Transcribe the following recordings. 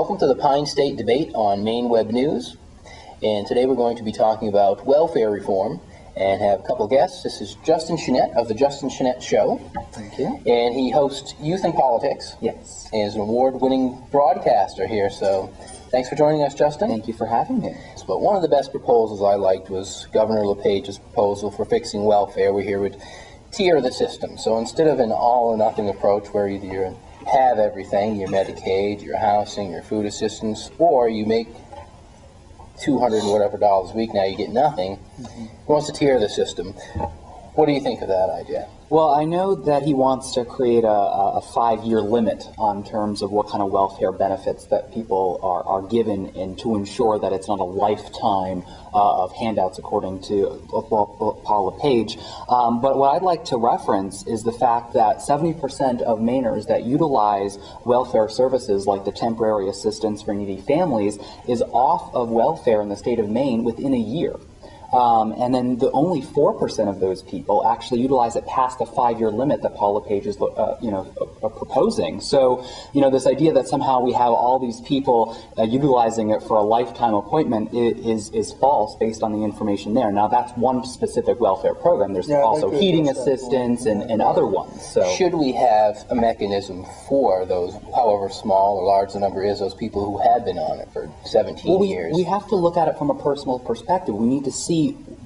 Welcome to the Pine State Debate on Maine Web News. And today we're going to be talking about welfare reform and have a couple of guests. This is Justin Chenette of The Justin Chenette Show. Thank you. And he hosts Youth and Politics. Yes. And is an award-winning broadcaster here. So thanks for joining us, Justin. Thank you for having me. But one of the best proposals I liked was Governor LePage's proposal for fixing welfare. We here would tier the system. So instead of an all-or-nothing approach where either you have everything, your Medicaid, your housing, your food assistance, or you make $200 and whatever dollars a week, now you get nothing. He wants to tier the system. What do you think of that idea? Well, I know that he wants to create a 5-year limit on terms of what kind of welfare benefits that people are given, and to ensure that it's not a lifetime of handouts, according to Paul LePage. But what I'd like to reference is the fact that 70% of Mainers that utilize welfare services like the temporary assistance for needy families is off of welfare in the state of Maine within a year. And then only 4% of those people actually utilize it past the 5-year limit that Paul LePage is, proposing. So, this idea that somehow we have all these people utilizing it for a lifetime appointment is false based on the information there. Now, that's one specific welfare program. There's also heating assistance and other ones. So, should we have a mechanism for those, however small or large the number is, those people who have been on it for 17 years? We have to look at it from a personal perspective. We need to see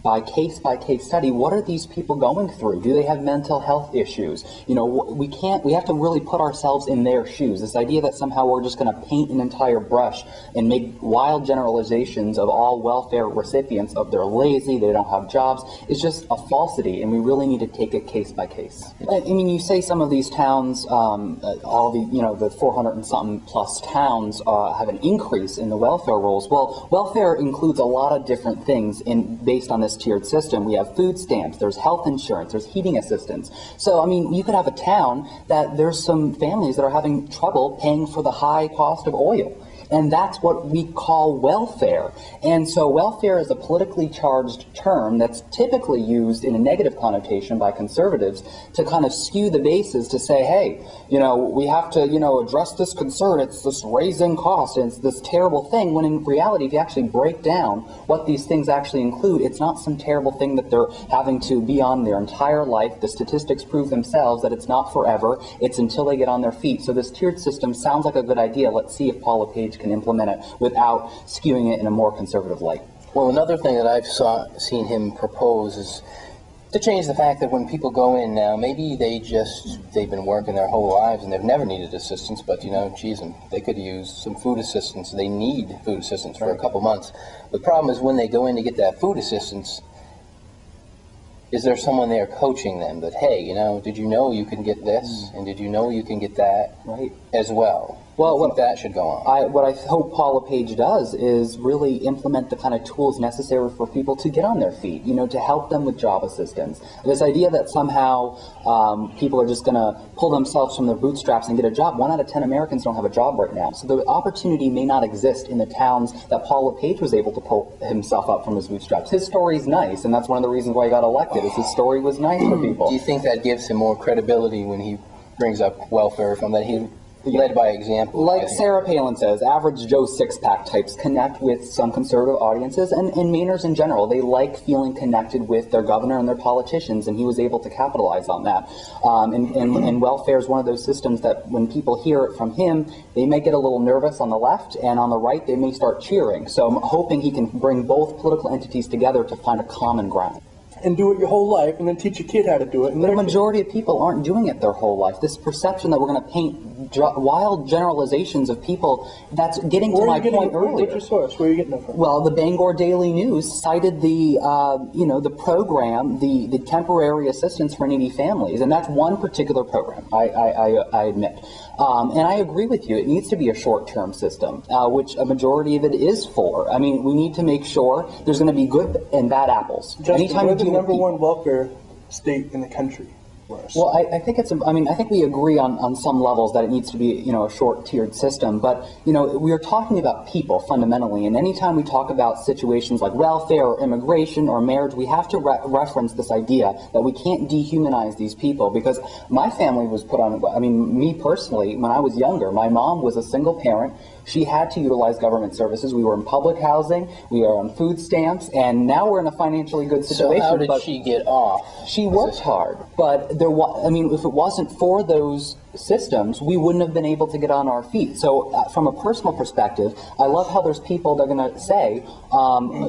by case study, what are these people going through? Do they have mental health issues? We have to really put ourselves in their shoes. This idea that somehow we're just going to paint an entire brush and make wild generalizations of all welfare recipients of they're lazy, they don't have jobs, is just a falsity, and we really need to take it case by case. I mean, you say some of these towns, all the 400 and something plus towns have an increase in the welfare rolls. Well, welfare includes a lot of different things based on this tiered system. We have food stamps, there's health insurance, there's heating assistance. So, I mean, you could have a town that there's some families that are having trouble paying for the high cost of oil. And that's what we call welfare. And so welfare is a politically charged term that's typically used in a negative connotation by conservatives to kind of skew the bases to say, hey, we have to, address this concern. It's this raising cost and it's this terrible thing, when in reality, if you actually break down what these things actually include, it's not some terrible thing that they're having to be on their entire life. The statistics prove themselves that it's not forever. It's until they get on their feet. So this tiered system sounds like a good idea. Let's see if Paul LePage can implement it without skewing it in a more conservative light. Well, another thing that I've seen him propose is to change the fact that when people go in now, maybe they've been working their whole lives and they've never needed assistance, but geez, they could use some food assistance. They need food assistance for a couple months. The problem is when they go in to get that food assistance, is there someone there coaching them that, hey, did you know you can get this, and did you know you can get that as well? Well, what that should go on. What I hope Paul LePage does is really implement the kind of tools necessary for people to get on their feet, to help them with job assistance. This idea that somehow people are just going to pull themselves from their bootstraps and get a job. 1 out of 10 Americans don't have a job right now. So the opportunity may not exist in the towns that Paul LePage was able to pull himself up from his bootstraps. His story's nice, and that's one of the reasons why he got elected, is his story was nice for people. Do you think that gives him more credibility when he brings up welfare from that he led by example? Like Sarah Palin says, average Joe six-pack types connect with some conservative audiences, and Mainers in general. They like feeling connected with their governor and their politicians, and he was able to capitalize on that. And welfare is one of those systems that when people hear it from him, they may get a little nervous on the left, and on the right, they may start cheering. So I'm hoping he can bring both political entities together to find a common ground. And do it your whole life, and then teach a kid how to do it. But the majority of people aren't doing it their whole life. This perception that we're going to paint wild generalizations of people, that's getting to my point earlier. What's your source? Where are you getting it from? Well, the Bangor Daily News cited the, the program, the temporary assistance for needy families, and that's one particular program, I admit. And I agree with you. It needs to be a short-term system, which a majority of it is for. I mean, we need to make sure there's going to be good and bad apples. Justin, we're the number one welfare state in the country. Well, I think I think we agree on some levels that it needs to be, a short-tiered system. But, we are talking about people fundamentally. And anytime we talk about situations like welfare or immigration or marriage, we have to reference this idea that we can't dehumanize these people. Because my family was put on, me personally, when I was younger, my mom was a single parent she had to utilize government services. We were in public housing, we are on food stamps, and now we're in a financially good situation. So how did she get off? She worked hard, but I mean, if it wasn't for those systems, we wouldn't have been able to get on our feet. So from a personal perspective, I love how there's people that are going to say,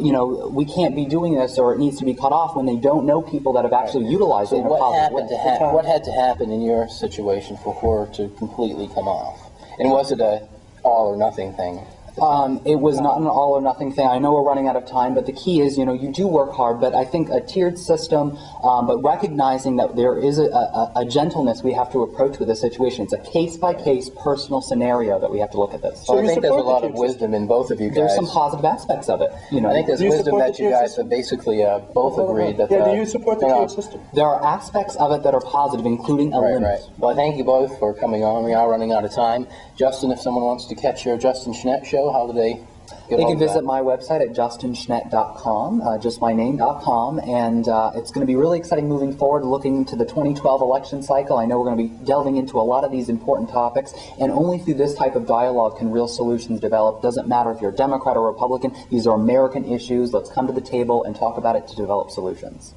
you know, we can't be doing this or it needs to be cut off when they don't know people that have actually utilized it in a positive way. What had to happen in your situation for her to completely come off? And was it a all or nothing thing? It was not an all or nothing thing. I know we're running out of time, but the key is, you know, you do work hard, but I think a tiered system, but recognizing that there is a gentleness we have to approach with this situation. It's a case-by-case personal scenario that we have to look at this. So I think there's a lot of wisdom in both of you guys. There's some positive aspects of it. You know, I think there's wisdom that you guys have basically both agreed that. Yeah, do you support the tiered system? There are aspects of it that are positive, including a limit. Right. Well, thank you both for coming on. We are running out of time. Justin, if someone wants to catch your Justin Schnett show, how do they get They hold can of visit that? my website at justinschnett.com, just my name.com, and it's going to be really exciting moving forward, looking to the 2012 election cycle. I know we're going to be delving into a lot of these important topics, and only through this type of dialogue can real solutions develop. Doesn't matter if you're a Democrat or Republican, these are American issues. Let's come to the table and talk about it to develop solutions.